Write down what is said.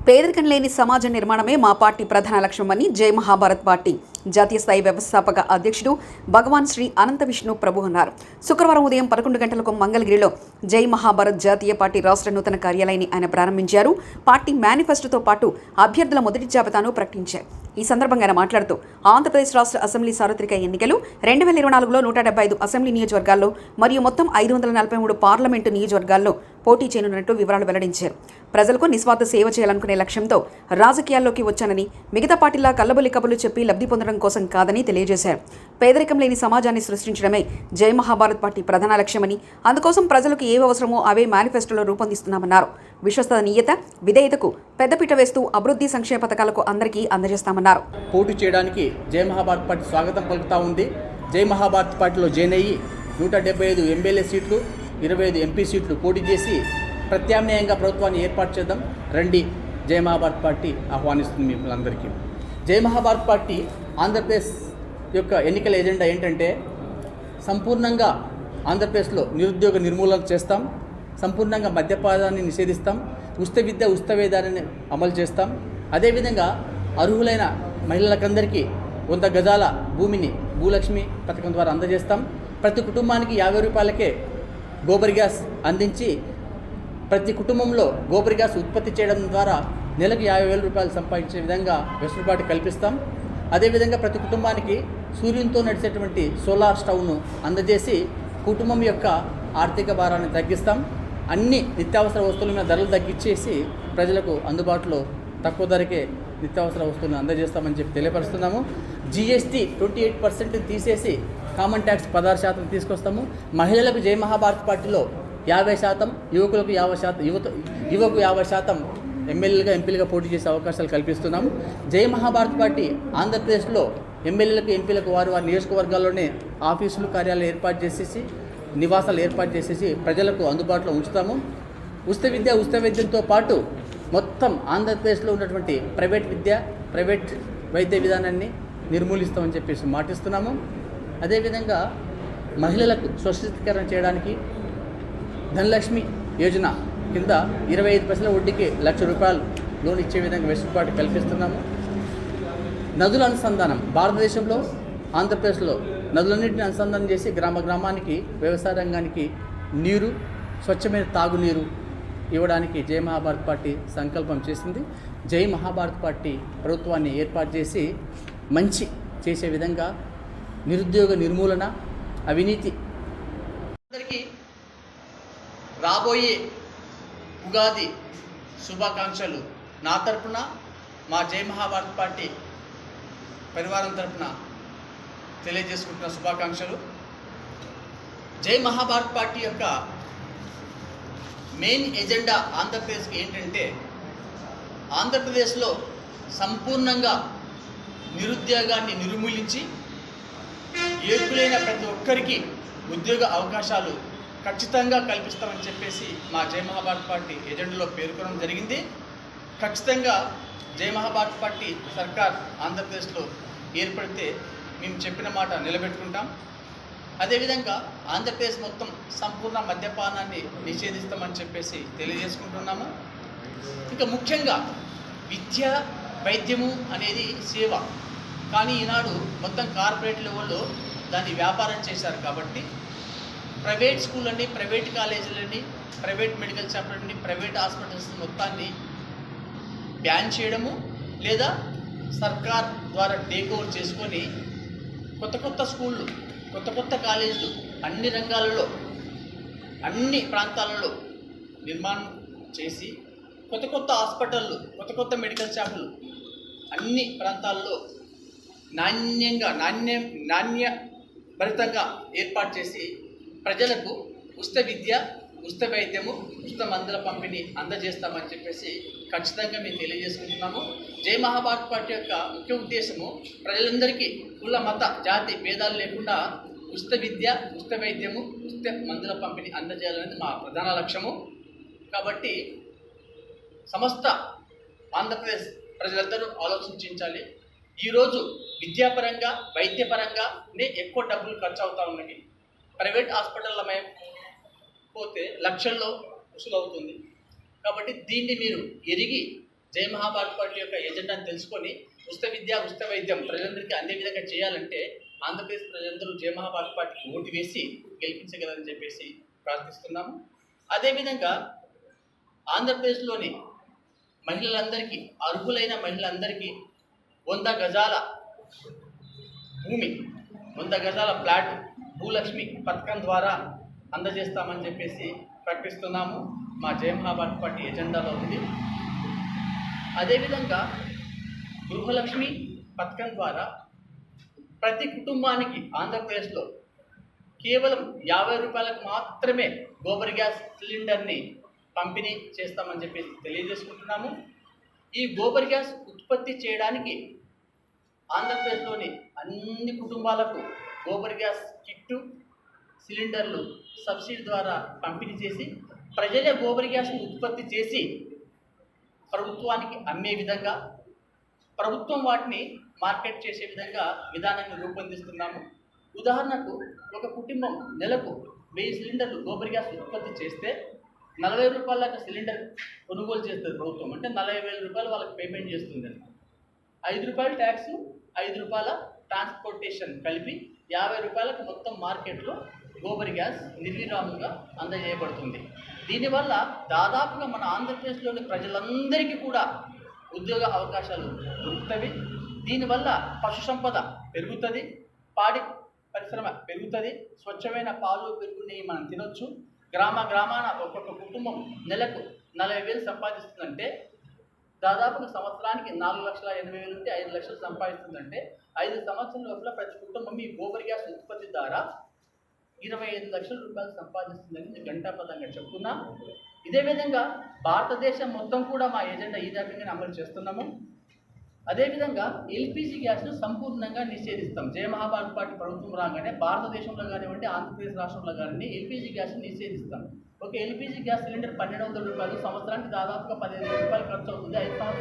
పేదరికం లేని సమాజ నిర్మాణమే మా పార్టీ ప్రధాన లక్ష్యమని జై మహాభారత్ పార్టీ జాతీయ స్థాయి వ్యవస్థాపక అధ్యక్షుడు భగవాన్ శ్రీ అనంత విష్ణు ప్రభు అన్నారు. శుక్రవారం ఉదయం 11 గంటలకు మంగళగిరిలో జై మహాభారత్ జాతీయ పార్టీ రాష్ట్ర నూతన కార్యాలయాన్ని ఆయన ప్రారంభించారు. పార్టీ మేనిఫెస్టోతో పాటు అభ్యర్థుల మొదటి జాబితాను ప్రకటించారు. ఈ సందర్భంగా ఆయన మాట్లాడుతూ ఆంధ్రప్రదేశ్ రాష్ట్ర అసెంబ్లీ సార్వత్రిక ఎన్నికలు 2024లో 175 అసెంబ్లీ నియోజకవర్గాల్లో మరియు మొత్తం 543 పార్లమెంటు నియోజకవర్గాల్లో పోటీ చేయనున్నట్టు వివరాలు వెల్లడించారు. ప్రజలకు నిస్వార్థ సేవ చేయాలనుకునే లక్ష్యంతో రాజకీయాల్లోకి వచ్చానని, మిగతా పార్టీలా కల్లబొల్లి కబుర్లు చెప్పి లబ్ధి పొందడం కోసం కాదని తెలియజేశారు. పేదరికం లేని సమాజాన్ని సృష్టించడమే జై మహాభారత్ పార్టీ ప్రధాన లక్ష్యమని, అందుకోసం ప్రజలకు ఏవి అవసరమో అవే మేనిఫెస్టోలో రూపొందిస్తున్నామన్నారు. విశ్వసనీయత, విధేయతకు పెద్దపీట వేస్తూ అభివృద్ధి సంక్షేమ పథకాలకు అందరికీ అందజేస్తామన్నారు. పోటీ చేయడానికి జై మహాభారత్ పార్టీ స్వాగతం పలుకుతా ఉంది. జై మహాభారత్ పార్టీలో జాయిన్ అయ్యి 175 ఎమ్మెల్యే సీట్లు, 25 ఎంపీ సీట్లు పోటీ చేసి ప్రత్యామ్నాయంగా ప్రభుత్వాన్ని ఏర్పాటు చేద్దాం రండి. జై మహాభారత్ పార్టీ ఆహ్వానిస్తుంది మిమ్మల్ందరికీ. జై మహాభారత్ పార్టీ ఆంధ్రప్రదేశ్ యొక్క ఎన్నికల ఎజెండా ఏంటంటే, సంపూర్ణంగా ఆంధ్రప్రదేశ్లో నిరుద్యోగ నిర్మూలన చేస్తాం, సంపూర్ణంగా మద్యపానాన్ని నిషేధిస్తాం, ఉచిత విద్య ఉచిత వేదాన్ని అమలు చేస్తాం. అదేవిధంగా అర్హులైన మహిళలకందరికీ 100 గజాల భూమిని భూలక్ష్మి పథకం ద్వారా అందజేస్తాం. ప్రతి కుటుంబానికి 50 రూపాయలకే గోబర్ గ్యాస్ అందించి ప్రతి కుటుంబంలో గోబర్ గ్యాస్ ఉత్పత్తి చేయడం ద్వారా నెలకు 50,000 రూపాయలు సంపాదించే విధంగా వెసులుబాటు కల్పిస్తాం. అదేవిధంగా ప్రతి కుటుంబానికి సూర్యునితో నడిచేటువంటి సోలార్ స్టవ్ను అందజేసి కుటుంబం యొక్క ఆర్థిక భారాన్ని తగ్గిస్తాం. అన్ని నిత్యావసర వస్తువుల మీద ధరలు తగ్గించేసి ప్రజలకు అందుబాటులో తక్కువ ధరకే నిత్యావసర వస్తువులను అందజేస్తామని చెప్పి తెలియపరుస్తున్నాము. జీఎస్టీ 28% తీసేసి కామన్ ట్యాక్స్ 16% తీసుకొస్తాము. మహిళలకు జై మహాభారత్ పార్టీలో 50%, యువకులకు 50%, యువకు 50% ఎమ్మెల్యేలుగా ఎంపీలుగా పోటీ చేసే అవకాశాలు కల్పిస్తున్నాము. జై మహాభారత్ పార్టీ ఆంధ్రప్రదేశ్లో ఎమ్మెల్యేలకు ఎంపీలకు వారి నియోజకవర్గాల్లోనే ఆఫీసులు కార్యాలయాలు ఏర్పాటు చేసేసి నివాసాలు ఏర్పాటు చేసేసి ప్రజలకు అందుబాటులో ఉంచుతాము. ఉచిత విద్య ఉచిత వైద్యంతో పాటు మొత్తం ఆంధ్రప్రదేశ్లో ఉన్నటువంటి ప్రైవేట్ వైద్య విధానాన్ని నిర్మూలిస్తామని చెప్పేసి మాటిస్తున్నాము. అదేవిధంగా మహిళలకు స్వశక్తీకరణ చేయడానికి ధనలక్ష్మి యోజన కింద 25% వడ్డీకి ₹1,00,000 లోన్ ఇచ్చే విధంగా వెసులుబాటు కల్పిస్తున్నాము. నదుల అనుసంధానం భారతదేశంలో ఆంధ్రప్రదేశ్లో నదులన్నింటినీ అనుసంధానం చేసి గ్రామానికి వ్యవసాయ రంగానికి నీరు, స్వచ్ఛమైన తాగునీరు ఇవ్వడానికి జై మహాభారత్ పార్టీ సంకల్పం చేసింది. జై మహాభారత్ పార్టీ ప్రభుత్వాన్ని ఏర్పాటు చేసి మంచి చేసే విధంగా నిరుద్యోగ నిర్మూలన, అవినీతి అందరికీ రాబోయే ఉగాది శుభాకాంక్షలు నా తరపున, మా జై మహాభారత్ పార్టీ పరివారం తరపున తెలియజేసుకుంటున్న శుభాకాంక్షలు. జై మహాభారత్ పార్టీ యొక్క మెయిన్ ఎజెండా ఆంధ్రప్రదేశ్కి ఏంటంటే, ఆంధ్రప్రదేశ్లో సంపూర్ణంగా నిరుద్యోగాన్ని నిర్మూలించి యోగ్యులైన ప్రతి ఒక్కరికి ఉద్యోగ అవకాశాలు ఖచ్చితంగా కల్పిస్తామని చెప్పేసి మా జై మహాభారత్ పార్టీ ఎజెండాలో పేర్కొనడం జరిగింది. ఖచ్చితంగా జై మహాభారత్ పార్టీ సర్కార్ ఆంధ్రప్రదేశ్లో ఏర్పడితే మేము చెప్పిన మాట నిలబెట్టుకుంటాం. అదేవిధంగా ఆంధ్రప్రదేశ్ మొత్తం సంపూర్ణ మద్యపానాన్ని నిషేధిస్తామని చెప్పేసి తెలియజేసుకుంటున్నాము. ఇంకా ముఖ్యంగా విద్య, వైద్యము అనేది సేవ, కానీ ఈనాడు మొత్తం కార్పొరేట్ లెవెల్లో దాన్ని వ్యాపారం చేశారు. కాబట్టి ప్రైవేట్ స్కూళ్ళని, ప్రైవేట్ కాలేజీలని, ప్రైవేట్ మెడికల్ షాపులని, ప్రైవేట్ హాస్పిటల్స్ మొత్తాన్ని బ్యాన్ చేయడము, లేదా సర్కార్ ద్వారా టేక్ ఓవర్ చేసుకొని కొత్త స్కూళ్ళు, కొత్త కాలేజీలు అన్ని రంగాలలో, అన్ని ప్రాంతాలలో నిర్మాణం చేసి కొత్త హాస్పిటళ్ళు, కొత్త మెడికల్ షాపులు అన్ని ప్రాంతాల్లో నాణ్యభరితంగా ఏర్పాటు చేసి ప్రజలకు ఉచిత విద్య, ఉచిత వైద్యము, ఉచిత మందుల పంపిణీ అందజేస్తామని చెప్పేసి ఖచ్చితంగా మేము తెలియజేసుకుంటున్నాము. జై మహాభారత్ పార్టీ యొక్క ముఖ్య ఉద్దేశము ప్రజలందరికీ కుల, మత, జాతి భేదాలు లేకుండా ఉచిత విద్య, ఉచిత వైద్యము, ఉచిత మందుల పంపిణీ అందజేయాలనేది మా ప్రధాన లక్ష్యము. కాబట్టి సమస్త ఆంధ్రప్రదేశ్ ప్రజలందరూ ఆలోచించాలి. ఈరోజు విద్యాపరంగా, వైద్యపరంగానే ఎక్కువ డబ్బులు ఖర్చు అవుతూ ఉన్నాయి. ప్రైవేట్ హాస్పిటల్లో పోతే లక్షల్లో వసూలు అవుతుంది. కాబట్టి దీన్ని మీరు ఎరిగి జై మహాభారత్ పార్టీ యొక్క ఎజెండాను తెలుసుకొని ఉచిత విద్య ఉచిత వైద్యం ప్రజలందరికీ అందే విధంగా చేయాలంటే ఆంధ్రప్రదేశ్ ప్రజలందరూ జై మహాభారత్ పార్టీకి ఓటు వేసి గెలిపించగలరని చెప్పేసి ప్రార్థిస్తున్నాము. అదేవిధంగా ఆంధ్రప్రదేశ్లోని మహిళలందరికీ, అర్హులైన మహిళలందరికీ 100 గజాల భూమి, 100 గజాల ప్లాట్ భూలక్ష్మి పథకం ద్వారా అందజేస్తామని చెప్పేసి ప్రకటిస్తున్నాము. మా జై మహాభారత్ పార్టీ ఎజెండాలో ఉంది. అదేవిధంగా గృహలక్ష్మి పథకం ద్వారా ప్రతి కుటుంబానికి ఆంధ్రప్రదేశ్లో కేవలం 50 రూపాయలకు మాత్రమే గోబర్ గ్యాస్ సిలిండర్ని పంపిణీ చేస్తామని చెప్పేసి తెలియజేసుకుంటున్నాము. ఈ గోబర్ గ్యాస్ ఉత్పత్తి చేయడానికి ఆంధ్రప్రదేశ్లోని అన్ని కుటుంబాలకు గోబర్ గ్యాస్ కిట్టు, సిలిండర్లు సబ్సిడీ ద్వారా పంపిణీ చేసి ప్రజలే గోబర్ గ్యాస్ని ఉత్పత్తి చేసి ప్రభుత్వానికి అమ్మే విధంగా, ప్రభుత్వం వాటిని మార్కెట్ చేసే విధంగా విధానాన్ని రూపొందిస్తున్నాము. ఉదాహరణకు ఒక కుటుంబం నెలకు 1000 సిలిండర్లు గోబర్ గ్యాస్ ఉత్పత్తి చేస్తే 40 రూపాయలకు సిలిండర్ కొనుగోలు చేస్తుంది ప్రభుత్వం. అంటే 40,000 రూపాయలు వాళ్ళకి పేమెంట్ చేస్తుంది. 5 రూపాయల ట్యాక్స్, 5 రూపాయల ట్రాన్స్పోర్టేషన్ కలిపి 50 రూపాయలకు మొత్తం మార్కెట్లో గోబర్ గ్యాస్ నిర్విరామంగా అందజేయబడుతుంది. దీనివల్ల దాదాపుగా మన ఆంధ్రప్రదేశ్లోని ప్రజలందరికీ కూడా ఉద్యోగ అవకాశాలు దొరుకుతాయి. దీనివల్ల పశు సంపద పెరుగుతుంది, పాడి పరిశ్రమ పెరుగుతుంది, స్వచ్ఛమైన పాలు, పెరుగుని మనం తినొచ్చు. గ్రామాన ఒక్కొక్క కుటుంబం నెలకు 40,000 సంపాదిస్తుందంటే దాదాపుగా సంవత్సరానికి 4,80,000 నుండి 5 లక్షలు సంపాదిస్తుందంటే 5 సంవత్సరాల లోపల ప్రతి కుటుంబం ఈ గోబర్ గ్యాస్ ఉత్పత్తి ద్వారా 25 లక్షల రూపాయలు సంపాదిస్తుందని ఘంటాపథంగా చెప్తున్నాం. ఇదే విధంగా భారతదేశం మొత్తం కూడా మా ఎజెండా ఈ రకంగానే అమలు చేస్తున్నాము. అదేవిధంగా ఎల్పిజి గ్యాస్ను సంపూర్ణంగా నిషేధిస్తాం. జయ మహాభారత్ పార్టీ ప్రభుత్వం రాగానే భారతదేశంలో కానివ్వండి, ఆంధ్రప్రదేశ్ రాష్ట్రంలో కానివ్వండి ఎల్పిజి గ్యాస్ను నిషేధిస్తాం. ఒక ఎల్పిజి గ్యాస్ సిలిండర్ 1,200 రూపాయలు, సంవత్సరానికి దాదాపుగా 15,000 రూపాయలు ఖర్చు అవుతుంది. 5 సంవత్సరాలు